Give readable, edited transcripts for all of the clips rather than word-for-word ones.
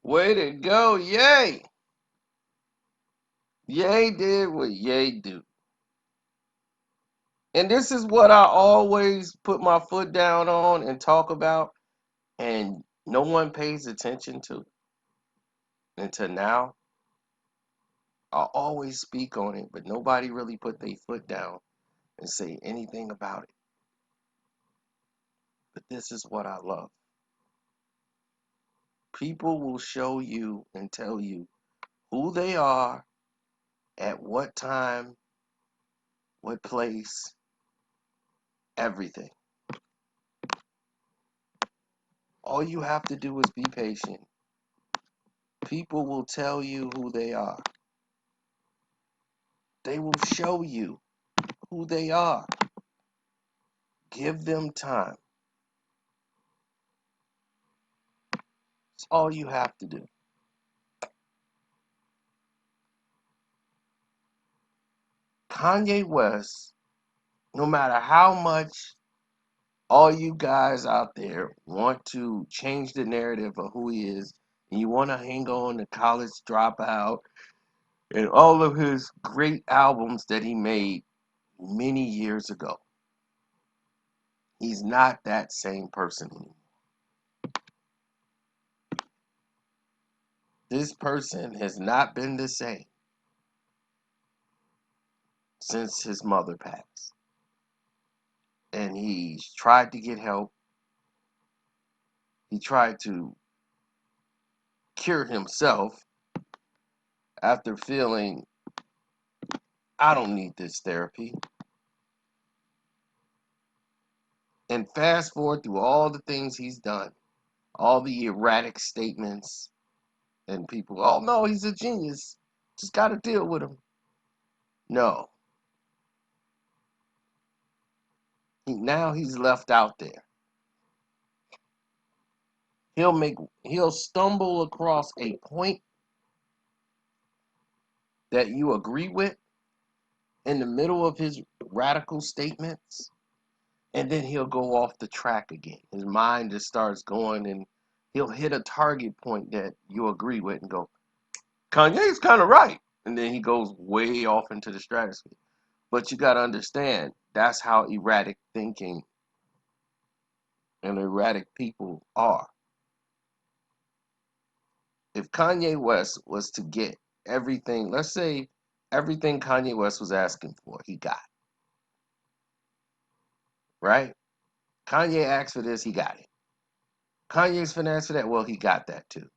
Way to go, yay! Yay did what yay do. And this is what I always put my foot down on and talk about, and no one pays attention to until now. I always speak on it, but nobody really put their foot down and say anything about it. But this is what I love. People will show you and tell you who they are, at what time, what place, everything. All you have to do is be patient. People will tell you who they are. They will show you who they are. Give them time. It's all you have to do. Kanye West, no matter how much all you guys out there want to change the narrative of who he is, and you want to hang on to College Dropout and all of his great albums that he made many years ago, he's not that same person anymore. This person has not been the same since his mother passed. And he's tried to get help. He tried to cure himself after feeling, I don't need this therapy. And fast forward through all the things he's done, all the erratic statements, and people, oh no, he's a genius. Just got to deal with him. No. Now he's left out there. He'll stumble across a point that you agree with in the middle of his radical statements, and then he'll go off the track again. His mind just starts going, and he'll hit a target point that you agree with and go, Kanye's kind of right. And then he goes way off into the stratosphere. But you got to understand, that's how erratic thinking and erratic people are. If Kanye West was to get everything, let's say everything Kanye West was asking for, he got, right? Kanye asked for this, he got it. Kanye's finance for that, well, he got that too.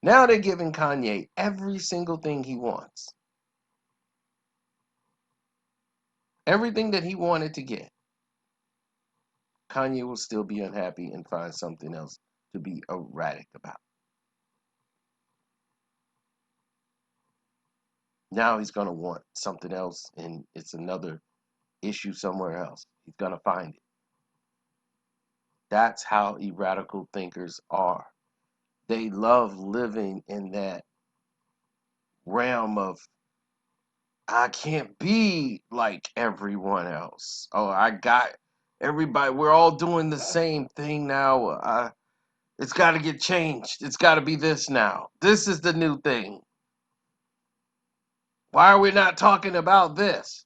Now they're giving Kanye every single thing he wants. Everything that he wanted to get. Kanye will still be unhappy and find something else to be erratic about. Now he's going to want something else, and it's another issue somewhere else. He's going to find it. That's how erratical thinkers are. They love living in that realm of, I can't be like everyone else. Oh, I got everybody. We're all doing the same thing now. It's got to get changed. It's got to be this now. This is the new thing. Why are we not talking about this?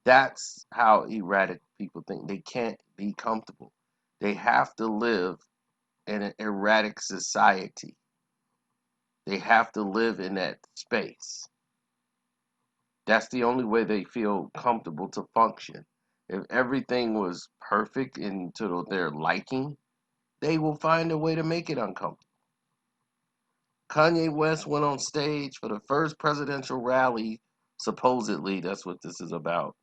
That's how erratic people think. They can't be comfortable. They have to live in an erratic society. They have to live in that space. That's the only way they feel comfortable to function. If everything was perfect and to their liking, they will find a way to make it uncomfortable. Kanye West went on stage for the first presidential rally, supposedly, that's what this is about,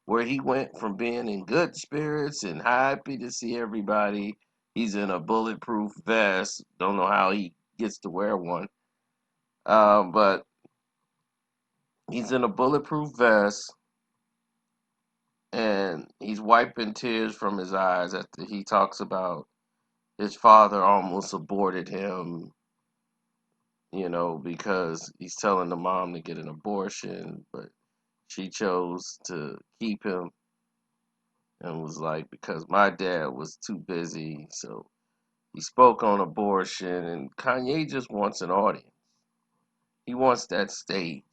where he went from being in good spirits and happy to see everybody. He's in a bulletproof vest. Don't know how he gets to wear one. But he's in a bulletproof vest and he's wiping tears from his eyes after he talks about his father almost aborted him, because he's telling the mom to get an abortion, but she chose to keep him and was like, because my dad was too busy, so He spoke on abortion, and Kanye just wants an audience. He wants that stage.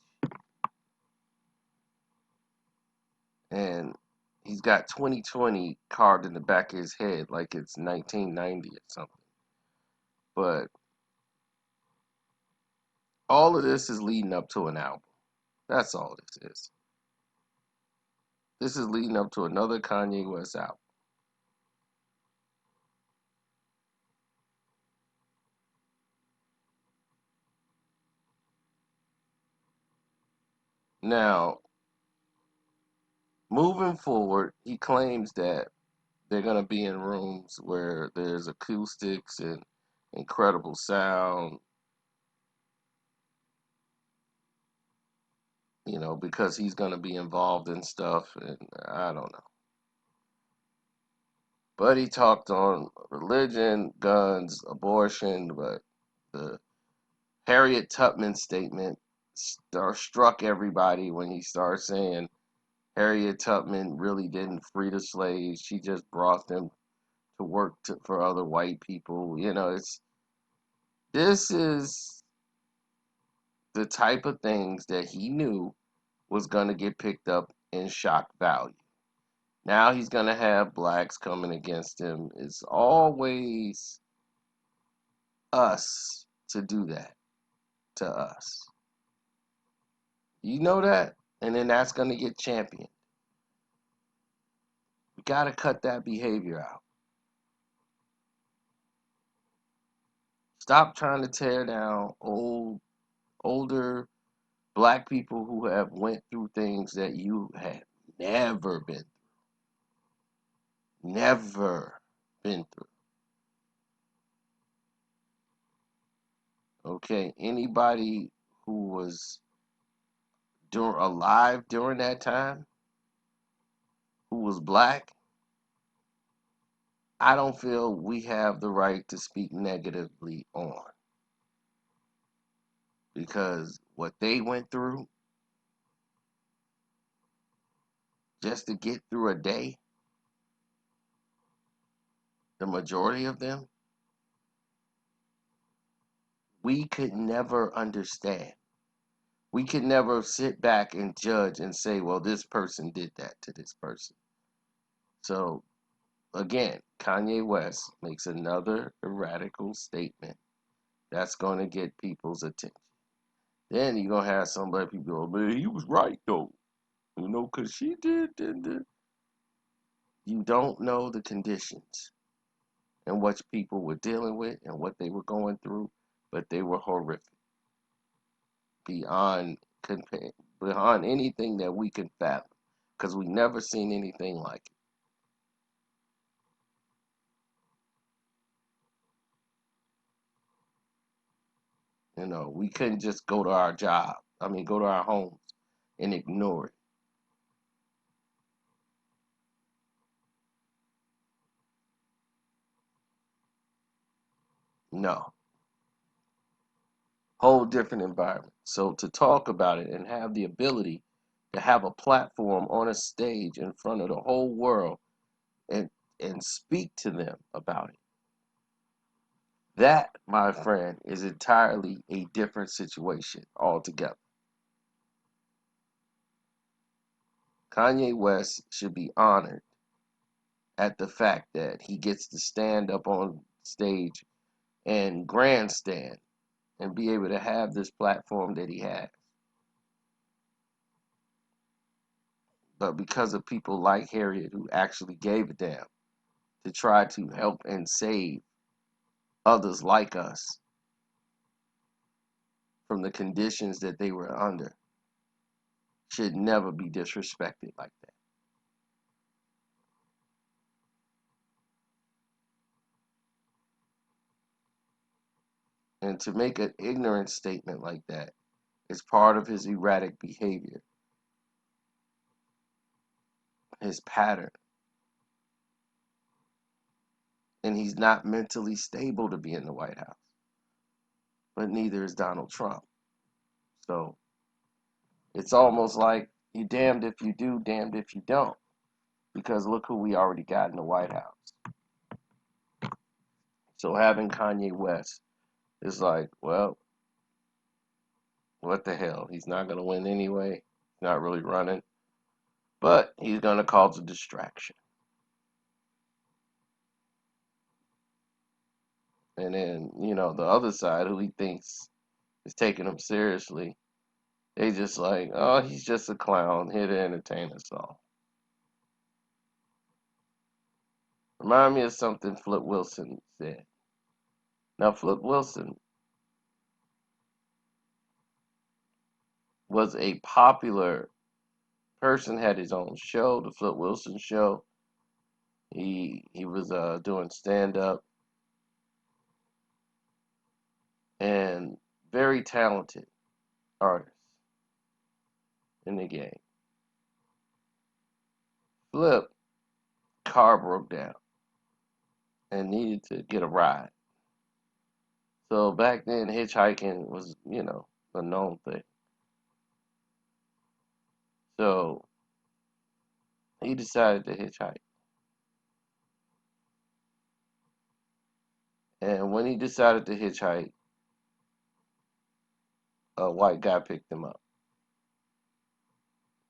And he's got 2020 carved in the back of his head like it's 1990 or something. But all of this is leading up to an album. That's all this is. This is leading up to another Kanye West album. Now, moving forward, he claims that they're going to be in rooms where there's acoustics and incredible sound, because he's going to be involved in stuff, and I don't know. But he talked on religion, guns, abortion, but the Harriet Tubman statement struck everybody when he started saying Harriet Tubman really didn't free the slaves. She just brought them to work for other white people. This is the type of things that he knew was going to get picked up in shock value. Now he's going to have blacks coming against him. It's always us to do that to us. You know that? And then that's going to get championed. We got to cut that behavior out. Stop trying to tear down older black people who have went through things that you have never been through. Okay, anybody who was alive during that time, who was black, I don't feel we have the right to speak negatively on, because what they went through just to get through a day, the majority of them, we could never understand. We could never sit back and judge and say, well, this person did that to this person. So, again, Kanye West makes another radical statement that's going to get people's attention. Then you're going to have some black people go, man, he was right, though. Because she did. You don't know the conditions and what people were dealing with and what they were going through, but they were horrific. Beyond beyond anything that we can fathom, because we never seen anything like it. We couldn't just go to our job. Go to our homes and ignore it. No, whole different environment. So to talk about it and have the ability to have a platform on a stage in front of the whole world and speak to them about it. That, my friend, is entirely a different situation altogether. Kanye West should be honored at the fact that he gets to stand up on stage and grandstand and be able to have this platform that he has. But because of people like Harriet who actually gave a damn to try to help and save others like us from the conditions that they were under, should never be disrespected like that. And to make an ignorant statement like that is part of his erratic behavior, his pattern. And he's not mentally stable to be in the White House. But neither is Donald Trump. So it's almost like you damned if you do, damned if you don't. Because look who we already got in the White House. So having Kanye West is like, well, what the hell? He's not going to win anyway. He's not really running, but he's going to cause a distraction. And then, the other side, who he thinks is taking him seriously, they just like, oh, he's just a clown here to entertain us all. Remind me of something Flip Wilson said. Now, Flip Wilson was a popular person, had his own show, the Flip Wilson Show. He was doing stand up and very talented artist in the game. Flip car broke down and needed to get a ride. So back then, hitchhiking was, a known thing. So he decided to hitchhike. And when he decided to hitchhike, a white guy picked him up.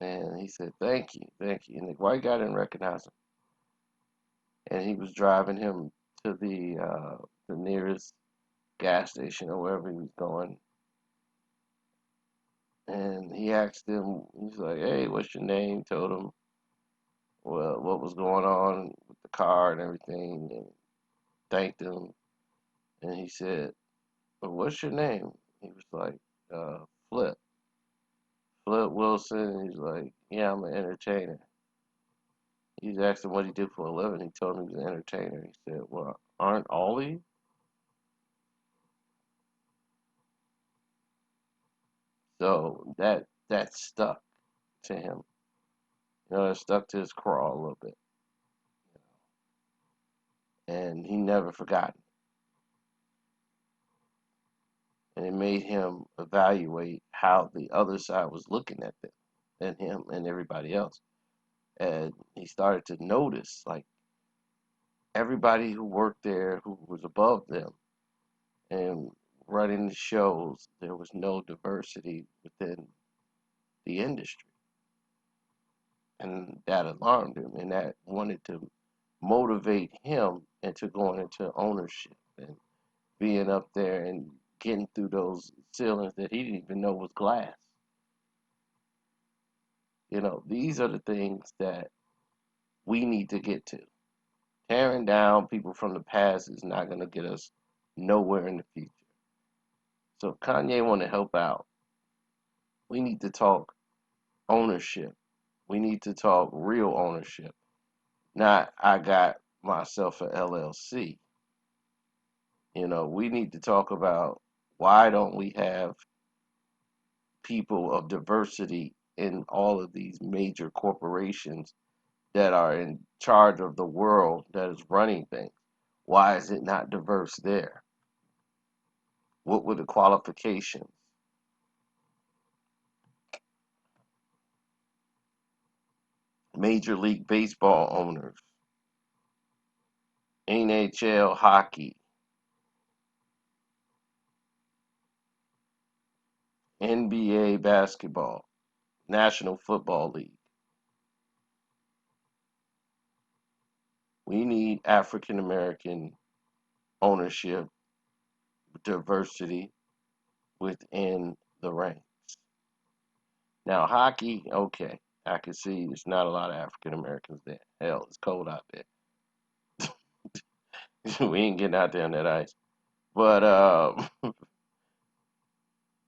And he said, thank you, thank you. And the white guy didn't recognize him. And he was driving him to the nearest gas station or wherever he was going. And he asked him, he's like, hey, what's your name? Told him, well, what was going on with the car and everything, and thanked him. And he said, well, what's your name? He was like, Flip. Flip Wilson. He's like, yeah, I'm an entertainer. He's asked him what he did for a living. He told him he was an entertainer. He said, well, aren't all of you? So that stuck to him. It stuck to his craw a little bit. And he never forgot it. And it made him evaluate how the other side was looking at them and him and everybody else. And he started to notice, like, everybody who worked there who was above them and running the shows, there was no diversity within the industry. And that alarmed him, and that wanted to motivate him into going into ownership and being up there and getting through those ceilings that he didn't even know was glass. These are the things that we need to get to. Tearing down people from the past is not going to get us nowhere in the future. So if Kanye want to help out, we need to talk ownership. We need to talk real ownership. Not, I got myself a LLC. We need to talk about, why don't we have people of diversity in all of these major corporations that are in charge of the world that is running things? Why is it not diverse there? What were the qualifications? Major League Baseball owners, NHL hockey, NBA basketball, National Football League. We need African American ownership, diversity within the ranks. Now, hockey, okay, I can see there's not a lot of African Americans there. Hell, it's cold out there. We ain't getting out there on that ice. But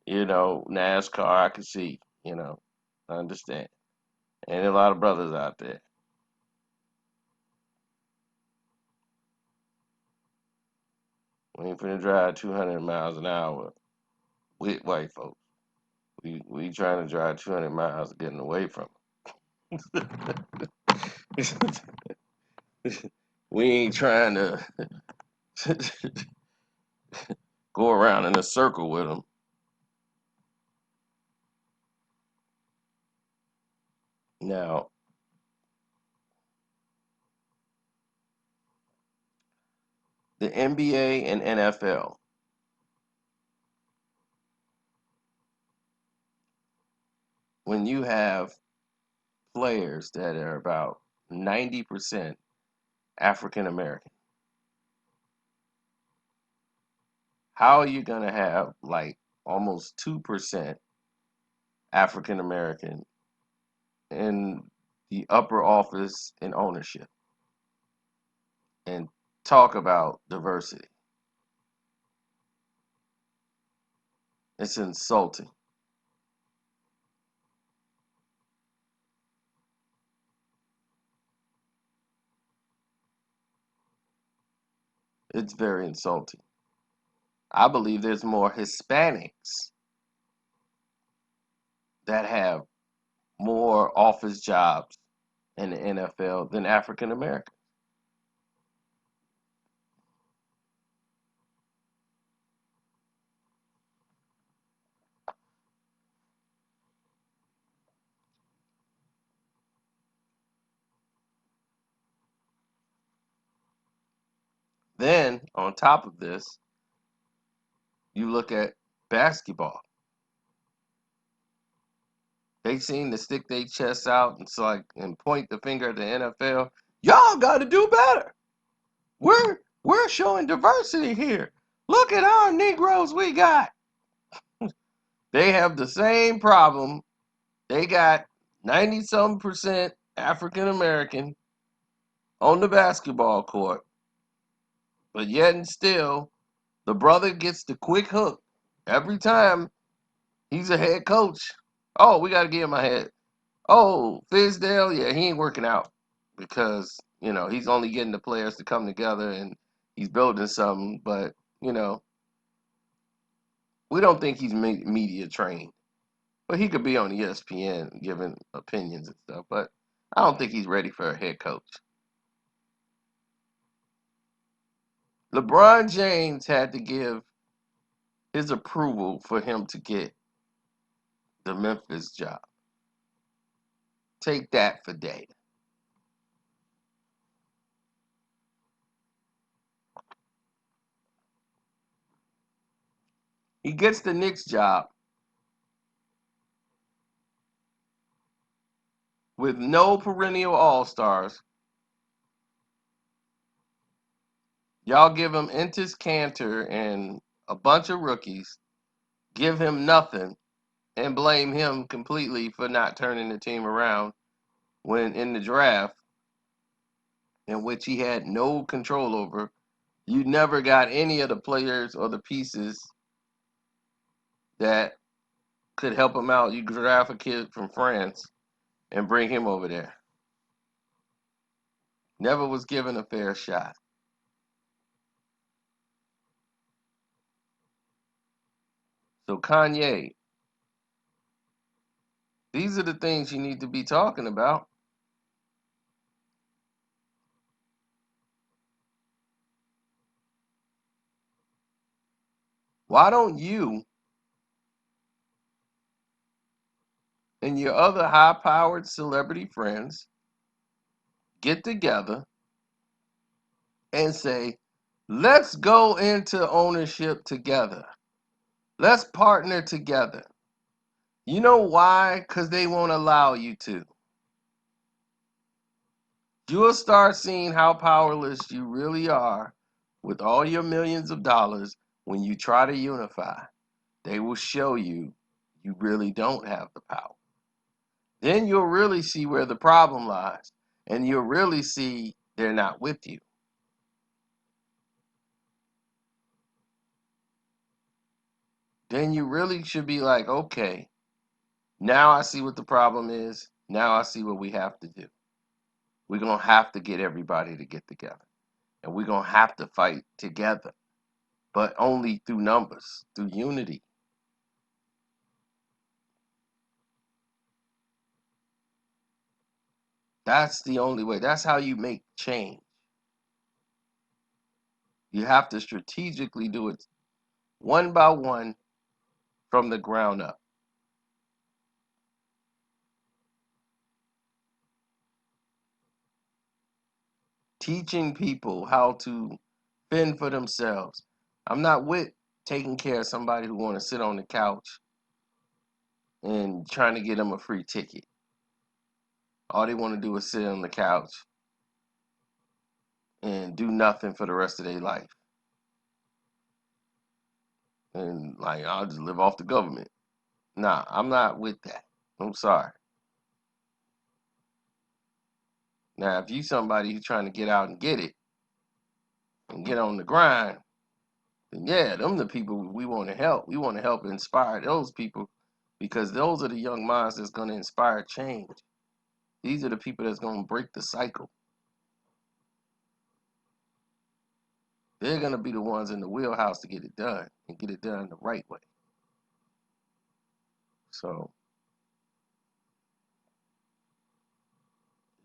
NASCAR, I can see. I understand. Ain't a lot of brothers out there. We ain't finna drive 200 miles an hour with white folks. We trying to drive 200 miles getting away from them. We ain't trying to go around in a circle with them. Now, the NBA and NFL, when you have players that are about 90% African American, how are you going to have like almost 2% African American in the upper office and ownership and talk about diversity? It's insulting. It's very insulting. I believe there's more Hispanics that have more office jobs in the NFL than African Americans. Then, on top of this, you look at basketball. They seem to stick their chests out and point the finger at the NFL. Y'all got to do better. We're showing diversity here. Look at our Negroes we got. They have the same problem. They got 90-some% African American on the basketball court, but yet and still, the brother gets the quick hook every time he's a head coach. Oh, we got to give him a head. Oh, Fizdale, yeah, he ain't working out because, he's only getting the players to come together and he's building something, but, we don't think he's media trained. But he could be on ESPN giving opinions and stuff, but I don't think he's ready for a head coach. LeBron James had to give his approval for him to get the Memphis job. Take that for data. He gets the Knicks job with no perennial all-stars. Y'all give him Entis Cantor and a bunch of rookies, give him nothing, and blame him completely for not turning the team around when in the draft, in which he had no control over, you never got any of the players or the pieces that could help him out. You draft a kid from France and bring him over there. Never was given a fair shot. So Kanye, these are the things you need to be talking about. Why don't you and your other high-powered celebrity friends get together and say, let's go into ownership together. Let's partner together. You know why? Because they won't allow you to. You'll start seeing how powerless you really are with all your millions of dollars when you try to unify. They will show you you really don't have the power. Then you'll really see where the problem lies, and you'll really see they're not with you. Then you really should be like, okay, now I see what the problem is. Now I see what we have to do. We're going to have to get everybody to get together. And we're going to have to fight together, but only through numbers, through unity. That's the only way. That's how you make change. You have to strategically do it one by one from the ground up. Teaching people how to fend for themselves. I'm not with taking care of somebody who want to sit on the couch and trying to get them a free ticket. All they want to do is sit on the couch and do nothing for the rest of their life. And like, I'll just live off the government. Nah, I'm not with that. I'm sorry. Now, if you somebody who's trying to get out and get it and get on the grind, then yeah, them the people we want to help. We want to help inspire those people because those are the young minds that's going to inspire change. These are the people that's going to break the cycle. They're going to be the ones in the wheelhouse to get it done and get it done the right way. So,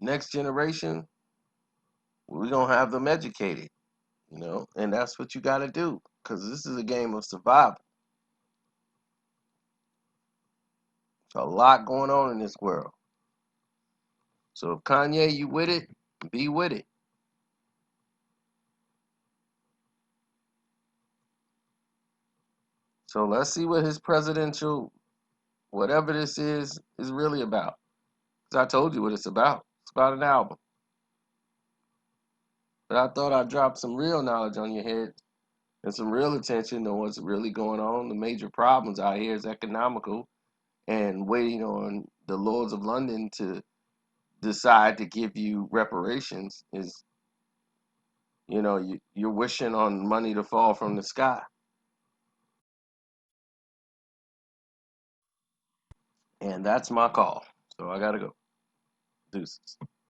next generation, we're going to have them educated, and that's what you got to do because this is a game of survival. There's a lot going on in this world. So, if Kanye, you with it, be with it. So, let's see what his presidential, whatever this is really about. Because I told you what it's about. It's about an album. But I thought I'd drop some real knowledge on your head and some real attention to what's really going on. The major problems out here is economical and waiting on the Lords of London to decide to give you reparations is, you're wishing on money to fall from the sky. And that's my call. So I got to go. Deuces.